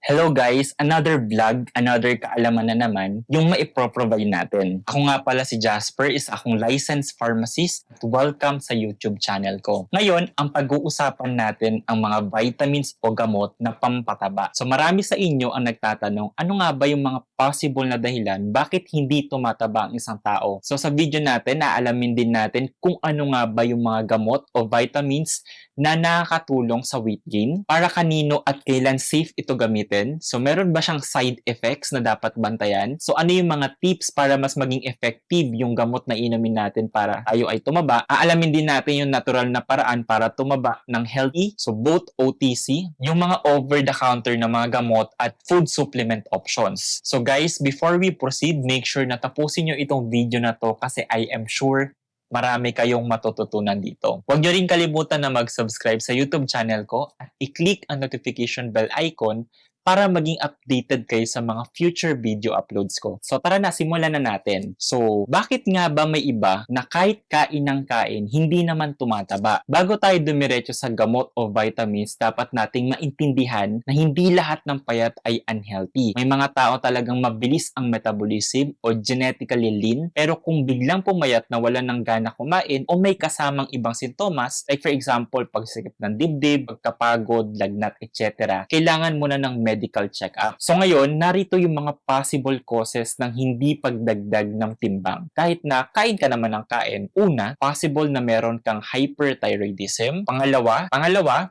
Hello guys, another vlog, another kaalaman na naman yung maipro-provide natin. Ako nga pala si Jasper, is akong licensed pharmacist at welcome sa YouTube channel ko. Ngayon, ang pag-uusapan natin ang mga vitamins o gamot na pampataba. So marami sa inyo ang nagtatanong, ano nga ba yung mga possible na dahilan bakit hindi tumataba ang isang tao? So sa video natin, aalamin din natin kung ano nga ba yung mga gamot o vitamins na nakakatulong sa weight gain, para kanino at kailan safe ito gamitin. So meron ba siyang side effects na dapat bantayan? So ano yung mga tips para mas maging effective yung gamot na inumin natin para tayo ay tumaba? Aalamin din natin yung natural na paraan para tumaba ng healthy, so both OTC, yung mga over-the-counter na mga gamot at food supplement options. So guys, before we proceed, make sure na tapusin nyo itong video na to kasi I am sure marami kayong matututunan dito. Huwag nyo rin kalimutan na mag-subscribe sa YouTube channel ko at i-click ang notification bell icon para maging updated kayo sa mga future video uploads ko. So tara na, simulan na natin. So, bakit nga ba may iba na kahit kain ng kain, hindi naman tumataba? Bago tayo dumiretso sa gamot o vitamins, dapat nating maintindihan na hindi lahat ng payat ay unhealthy. May mga tao talagang mabilis ang metabolism o genetically lean, pero kung biglang pumayat na wala ng gana kumain o may kasamang ibang sintomas, like for example, pagsikip ng dibdib, pagkapagod, lagnat, etc., kailangan muna ng medical check-up. So ngayon, narito yung mga possible causes ng hindi pagdagdag ng timbang. Kahit na kain ka naman ng kain, una, possible na meron kang hyperthyroidism. Pangalawa,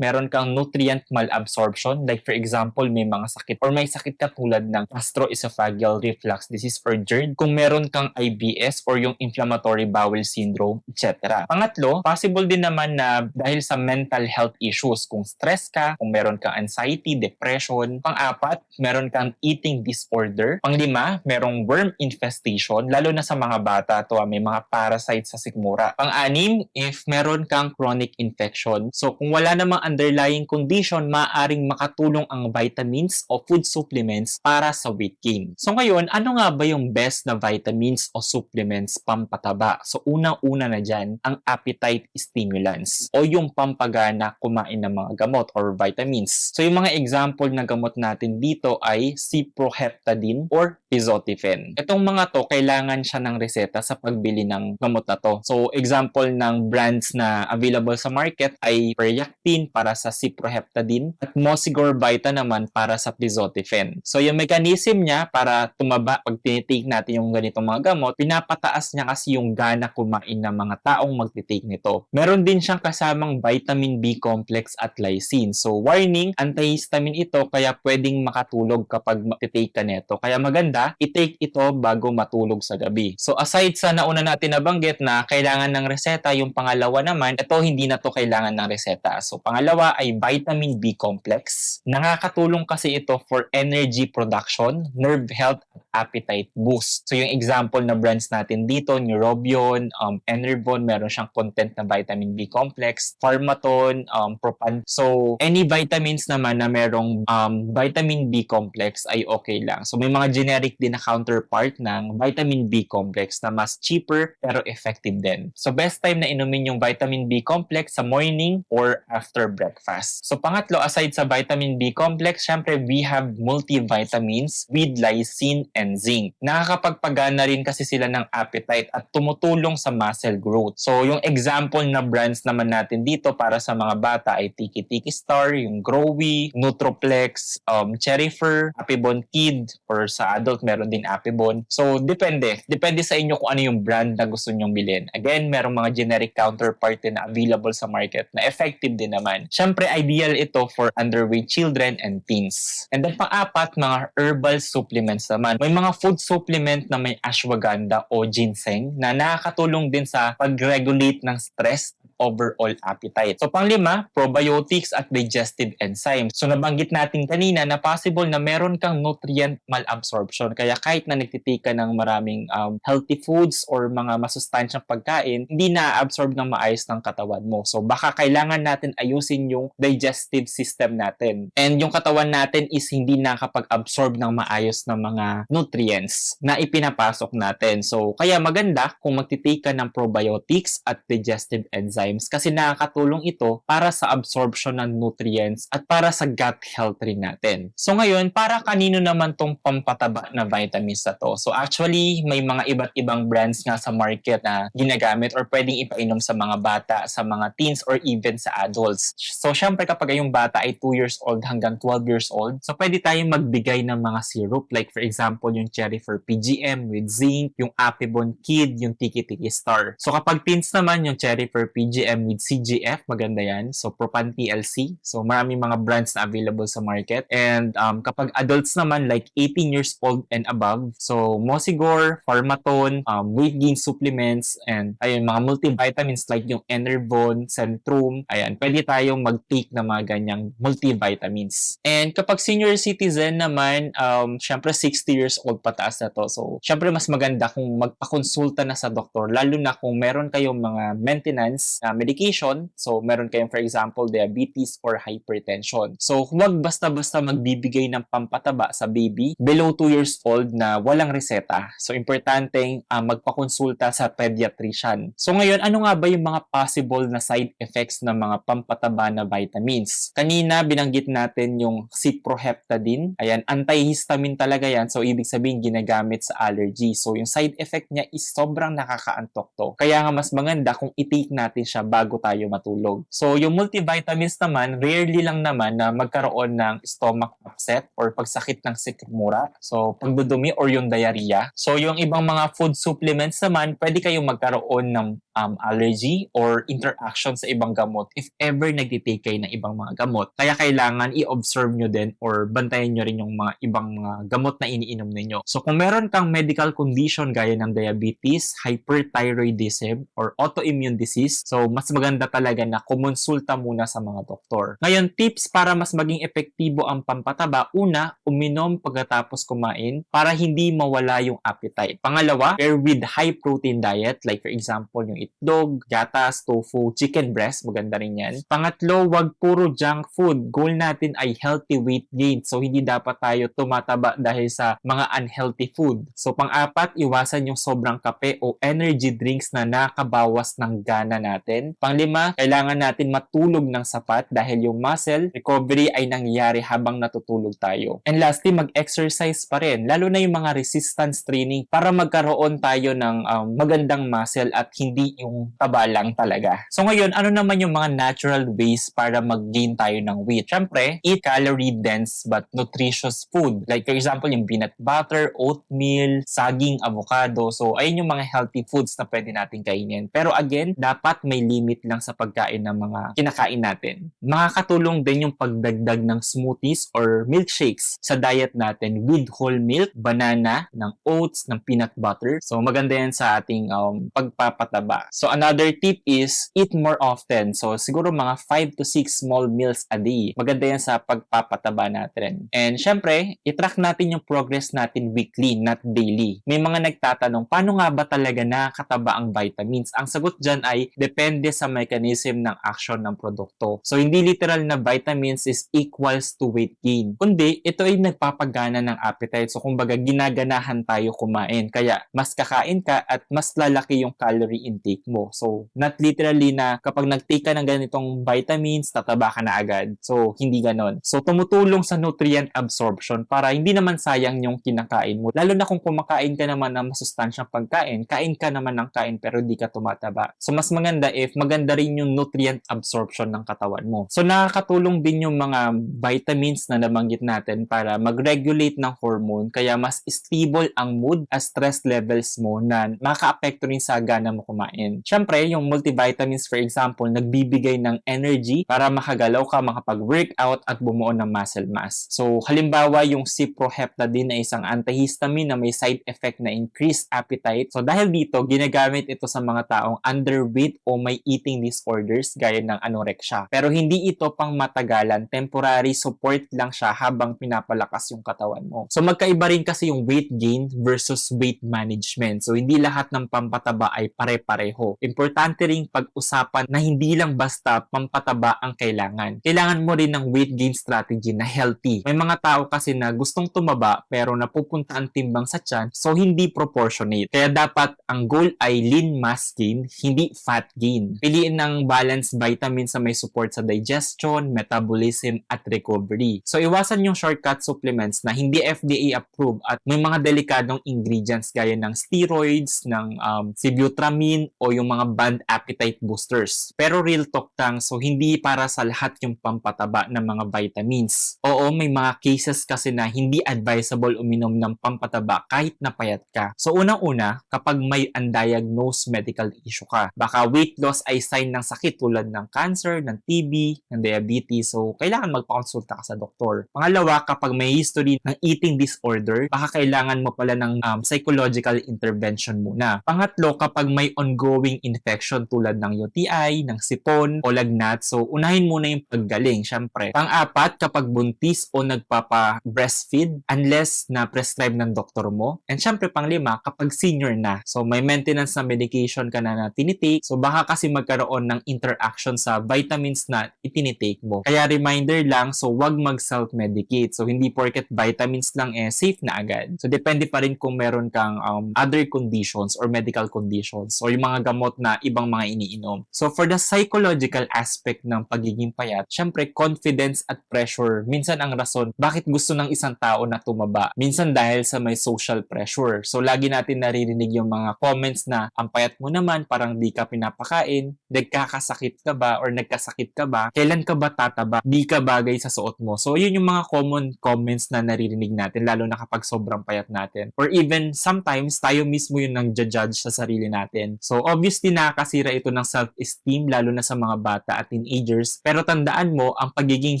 meron kang nutrient malabsorption. Like for example, may mga sakit or may sakit ka tulad ng gastroesophageal reflux disease or GERD. Kung meron kang IBS or yung inflammatory bowel syndrome, etc. Pangatlo, possible din naman na dahil sa mental health issues. Kung stress ka, kung meron kang anxiety, depression. Pang-apat, meron kang eating disorder. Pang-lima, merong worm infestation, lalo na sa mga bata to, may mga parasites sa sikmura. Pang-anim, if meron kang chronic infection. So kung wala namang underlying condition, maaaring makatulong ang vitamins o food supplements para sa weight gain. So ngayon, ano nga ba yung best na vitamins o supplements pampataba? So unang-una na dyan, ang appetite stimulants o yung pampagana kumain ng mga gamot or vitamins. So yung mga example na gamot natin dito ay cyproheptadine or pizotifen. Itong mga to, kailangan siya ng reseta sa pagbili ng gamot na to. So, example ng brands na available sa market ay Periactin para sa cyproheptadine at Mosigor Vita naman para sa pizotifen. So, yung mechanism niya para tumaba pag tinitake natin yung ganitong mga gamot, pinapataas niya kasi yung gana kumain ng mga taong magtitake nito. Meron din siyang kasamang vitamin B complex at lysine. So, warning, antihistamine ito kaya pwedeng makatulog kapag matitake ka nito. Kaya maganda, i-take ito bago matulog sa gabi. So aside sa nauna natin nabanggit na kailangan ng reseta, yung pangalawa naman, ito hindi na to kailangan ng reseta. So pangalawa ay vitamin B complex. Nakakatulong kasi ito for energy production, nerve health, at appetite boost. So yung example na brands natin dito, Neurobion, Enervon, meron siyang content na vitamin B complex, Pharmaton, Propan. So any vitamins naman na merong vitamin B complex ay okay lang. So may mga generic din na counterpart ng vitamin B complex na mas cheaper pero effective din. So best time na inumin yung vitamin B complex sa morning or after breakfast. So pangatlo, aside sa vitamin B complex, syempre we have multivitamins with lysine and zinc. Nakakapagpagana rin kasi sila ng appetite at tumutulong sa muscle growth. So yung example na brands naman natin dito para sa mga bata ay Tiki Tiki Star, yung Growy, Nutroplex, Cherryfer, Apibon Kid, or sa adult meron din Apibon. So depende sa inyo kung ano yung brand na gusto nyong bilhin. Again, merong mga generic counterpart din na available sa market na effective din naman. Syempre, ideal ito for underweight children and teens. And then pang-apat, mga herbal supplements naman. May mga food supplement na may ashwagandha o ginseng na nakakatulong din sa pag-regulate ng stress, overall appetite. So panglima, probiotics at digestive enzymes. So nabanggit natin kanina na possible na meron kang nutrient malabsorption. Kaya kahit na nagtitake ka ng maraming healthy foods or mga masustansyang pagkain, hindi na-absorb ng maayos ng katawan mo. So baka kailangan natin ayusin yung digestive system natin. And yung katawan natin is hindi nakapag-absorb ng maayos ng mga nutrients na ipinapasok natin. So kaya maganda kung magtitake ka ng probiotics at digestive enzymes enzymes kasi nakakatulong ito para sa absorption ng nutrients at para sa gut health rin natin. So ngayon, para kanino naman tong pampataba na vitamins na to? So actually, may mga iba't ibang brands nga sa market na ginagamit or pwedeng ipainom sa mga bata, sa mga teens, or even sa adults. So syempre kapag yung bata ay 2 years old hanggang 12 years old, so pwede tayong magbigay ng mga syrup like for example yung Cherry for PGM with zinc, yung Apibon Kid, yung Tiki Tiki Star. So kapag teens naman yung Cherry for PGM with CGF, maganda yan. So Propan TLC. So maraming mga brands na available sa market. And kapag adults naman like 18 years old and above, so Mosigor, Pharmatone, weight gain supplements, and ayun, mga multivitamins like yung Enervon, Centrum, ayan, pwede tayong mag-take ng mga ganyang multivitamins. And kapag senior citizen naman, syempre 60 years old pataas na to. So, syempre mas maganda kung magpakonsulta na sa doktor, lalo na kung meron kayong mga maintenance medication. So, meron kayong for example, diabetes or hypertension. So, huwag basta-basta magbibigay ng pampataba sa baby below 2 years old na walang reseta. So, importanteng magpakonsulta sa pediatrician. So, ngayon, ano nga ba yung mga possible na side effects ng mga pampataba na vitamins? Kanina, binanggit natin yung cyproheptadine. Ayan, antihistamine talaga yan. So, ibig sabihin, ginagamit sa allergy. So, yung side effect niya is sobrang nakakaantok to. Kaya nga mas maganda kung i-take natin siya bago tayo matulog. So, yung multivitamins naman, rarely lang naman na magkaroon ng stomach upset or pagsakit ng sikmura. So, pagdudumi or yung diarrhea. So, yung ibang mga food supplements naman, pwede kayong magkaroon ng allergy or interaction sa ibang gamot if ever nagtitake kayo ng ibang mga gamot. Kaya kailangan i-observe nyo din or bantayan nyo rin yung mga ibang mga gamot na iniinom ninyo. So kung meron kang medical condition gaya ng diabetes, hyperthyroidism, or autoimmune disease, so mas maganda talaga na kumonsulta muna sa mga doktor. Ngayon, tips para mas maging epektibo ang pampataba. Una, uminom pagkatapos kumain para hindi mawala yung appetite. Pangalawa, pair with high protein diet like for example yung itlog, gatas, tofu, chicken breast, maganda rin yan. Pangatlo, wag puro junk food. Goal natin ay healthy weight gain. So, hindi dapat tayo tumataba dahil sa mga unhealthy food. So, pang-apat, iwasan yung sobrang kape o energy drinks na nakabawas ng gana natin. Panglima, kailangan natin matulog ng sapat dahil yung muscle recovery ay nangyayari habang natutulog tayo. And lastly, mag-exercise pa rin, lalo na yung mga resistance training para magkaroon tayo ng magandang muscle at hindi yung taba lang talaga. So ngayon, ano naman yung mga natural ways para mag-gain tayo ng weight? Siyempre, eat calorie-dense but nutritious food. Like for example, yung peanut butter, oatmeal, saging, avocado. So ayun yung mga healthy foods na pwede natin kainin. Pero again, dapat may limit lang sa pagkain ng mga kinakain natin. Makakatulong din yung pagdagdag ng smoothies or milkshakes sa diet natin with whole milk, banana, ng oats, ng peanut butter. So maganda yan sa ating pagpapataba. So another tip is eat more often. So siguro mga 5 to 6 small meals a day. Maganda yan sa pagpapataba natin. And syempre, i-track natin yung progress natin weekly, not daily. May mga nagtatanong, paano nga ba talaga nakakataba ang vitamins? Ang sagot dyan ay depende sa mechanism ng action ng produkto. So hindi literal na vitamins is equals to weight gain. Kundi, ito ay nagpapagana ng appetite. So kumbaga, ginaganahan tayo kumain. Kaya mas kakain ka at mas lalaki yung calorie intake mo. So, not literally na kapag nag-take ka ng ganitong vitamins, tataba ka na agad. So, hindi ganon. So, tumutulong sa nutrient absorption para hindi naman sayang yung kinakain mo. Lalo na kung kumakain ka naman ng masustansyang pagkain, kain ka naman ng kain pero di ka tumataba. So, mas maganda if maganda rin yung nutrient absorption ng katawan mo. So, nakakatulong din yung mga vitamins na nabanggit natin para mag-regulate ng hormone kaya mas stable ang mood at stress levels mo na makaka-apekto rin sa gana mo kumain. Siyempre, yung multivitamins for example, nagbibigay ng energy para makagalaw ka, makapag-workout at bumuo ng muscle mass. So, halimbawa yung cyproheptadine na isang antihistamine na may side effect na increased appetite. So, dahil dito, ginagamit ito sa mga taong underweight o may eating disorders gaya ng anorexia. Pero hindi ito pang matagalan, temporary support lang siya habang pinapalakas yung katawan mo. So, magkaiba rin kasi yung weight gain versus weight management. So, hindi lahat ng pampataba ay pare-pareho. Importante ring pag-usapan na hindi lang basta pampataba ang kailangan. Kailangan mo rin ng weight gain strategy na healthy. May mga tao kasi na gustong tumaba pero napupunta ang timbang sa tiyan, so hindi proportionate. Kaya dapat ang goal ay lean mass gain, hindi fat gain. protein. Piliin ng balanced vitamins sa may support sa digestion, metabolism, at recovery. So iwasan yung shortcut supplements na hindi FDA approved at may mga delikadong ingredients gaya ng steroids, ng sibutramine o yung mga banned appetite boosters. Pero real talk lang, so hindi para sa lahat yung pampataba ng mga vitamins. Oo, may mga cases kasi na hindi advisable uminom ng pampataba kahit napayat ka. So unang-una, kapag may undiagnosed medical issue ka, baka weight loss ay sign ng sakit tulad ng cancer, ng TB, ng diabetes, so kailangan magpakonsulta ka sa doktor. Pangalawa, kapag may history ng eating disorder, baka kailangan mo pala ng psychological intervention muna. Pangatlo, kapag may ongoing infection tulad ng UTI, ng sipon o lagnat, so unahin muna yung paggaling, syempre. Pang-apat, kapag buntis o nagpapa-breastfeed, unless na prescribe ng doktor mo. And syempre, pang-lima, kapag senior na, so may maintenance na medication ka na tinitake, so baka kasi magkaroon ng interaction sa vitamins na itinitake mo. Kaya reminder lang, so wag mag-self-medicate. So hindi porket vitamins lang safe na agad. So depende pa rin kung meron kang other conditions or medical conditions or yung mga gamot na ibang mga iniinom. So for the psychological aspect ng pagiging payat, syempre confidence at pressure minsan ang rason bakit gusto ng isang tao na tumaba. Minsan dahil sa may social pressure. So lagi natin naririnig yung mga comments na ang payat mo naman, parang di ka pinapakain, nagkakasakit ka ba or nagkasakit ka ba, kailan ka ba tataba, di ka bagay sa suot mo. So yun yung mga common comments na naririnig natin lalo na kapag sobrang payat natin. Or even sometimes tayo mismo yung nang-judge sa sarili natin. So obviously nakakasira ito ng self-esteem lalo na sa mga bata at teenagers. Pero tandaan mo, ang pagiging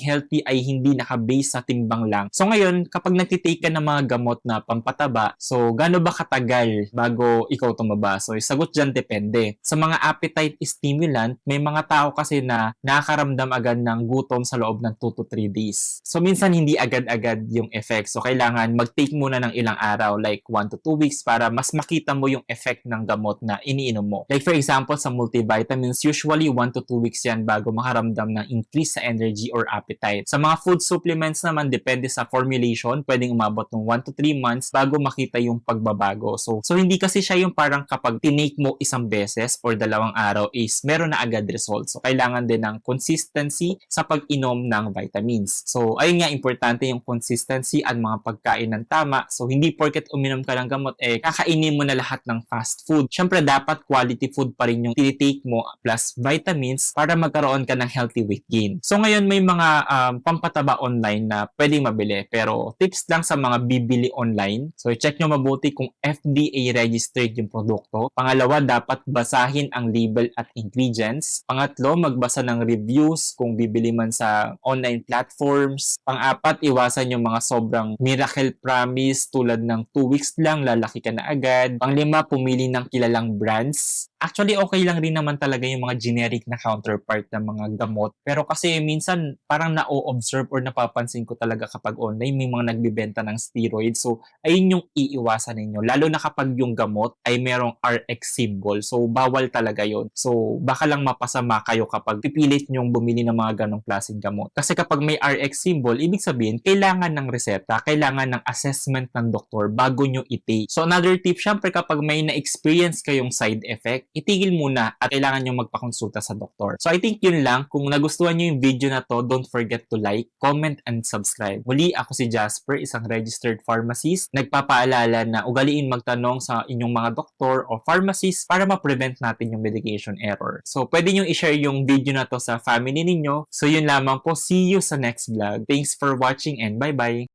healthy ay hindi naka-base sa timbang lang. So ngayon, kapag nagtitake ka ng mga gamot na pampataba, so gaano ba katagal bago ikaw tumaba? So sagot dyan depende. Sa mga appetite stimulant, may mga tao kasi na nakakaramdam agad ng gutom sa loob ng 2 to 3 days. So minsan hindi agad-agad yung effect. So kailangan mag-take muna ng ilang araw like 1 to 2 weeks para mas makita mo yung effect ng gamot na iniinom mo. Like for example, sa multivitamins, usually 1 to 2 weeks yan bago makaramdam ng increase sa energy or appetite. Sa mga food supplements naman, depende sa formulation, pwedeng umabot ng 1 to 3 months bago makita yung pagbabago. So hindi kasi siya yung parang kapag tinake mo isang beses or 2 araw is meron na agad results. So kailangan din ng consistency sa pag-inom ng vitamins. So ayun nga, importante yung consistency at mga pagkain ng tama. So hindi porket uminom ka ng gamot kakainin mo na lahat ng fast food. Syempre dapat quality food pa rin yung tinitake mo plus vitamins para magkaroon ka ng healthy weight gain. So ngayon may mga pampataba online na pwedeng mabili, pero tips lang sa mga bibili online. So check nyo mabuti kung FDA registered yung produkto. Pangalawa, dapat basahin ang label at ingredients. Pangatlo, magbasa ng reviews kung bibili man sa online platforms. Pang-apat, iwasan yung mga sobrang miracle promise tulad ng 2 weeks lang, lalaki ka na agad. Panglima, pumili ng kilalang brands. Actually, okay lang rin naman talaga yung mga generic na counterpart ng mga gamot. Pero kasi minsan parang na-observe or napapansin ko talaga kapag online may mga nagbibenta ng steroids. So, ayun yung iiwasan ninyo. Lalo na kapag yung gamot ay merong RX symbol. So, bawal talaga yon. So, baka lang mapasama kayo kapag pipilit nyong bumili ng mga ganong klaseng gamot. Kasi kapag may RX symbol, ibig sabihin, kailangan ng reseta, kailangan ng assessment ng doktor bago nyo i-take. So, another tip, syempre kapag may na-experience kayong side effect, itigil muna at kailangan nyo magpakonsulta sa doktor. So I think yun lang. Kung nagustuhan nyo yung video na to, don't forget to like, comment, and subscribe. Muli, ako si Jasper, isang registered pharmacist. Nagpapaalala na ugaliin magtanong sa inyong mga doktor o pharmacist para ma-prevent natin yung medication error. So pwede nyo i-share yung video na to sa family ninyo. So yun lamang po. See you sa next vlog. Thanks for watching and bye-bye!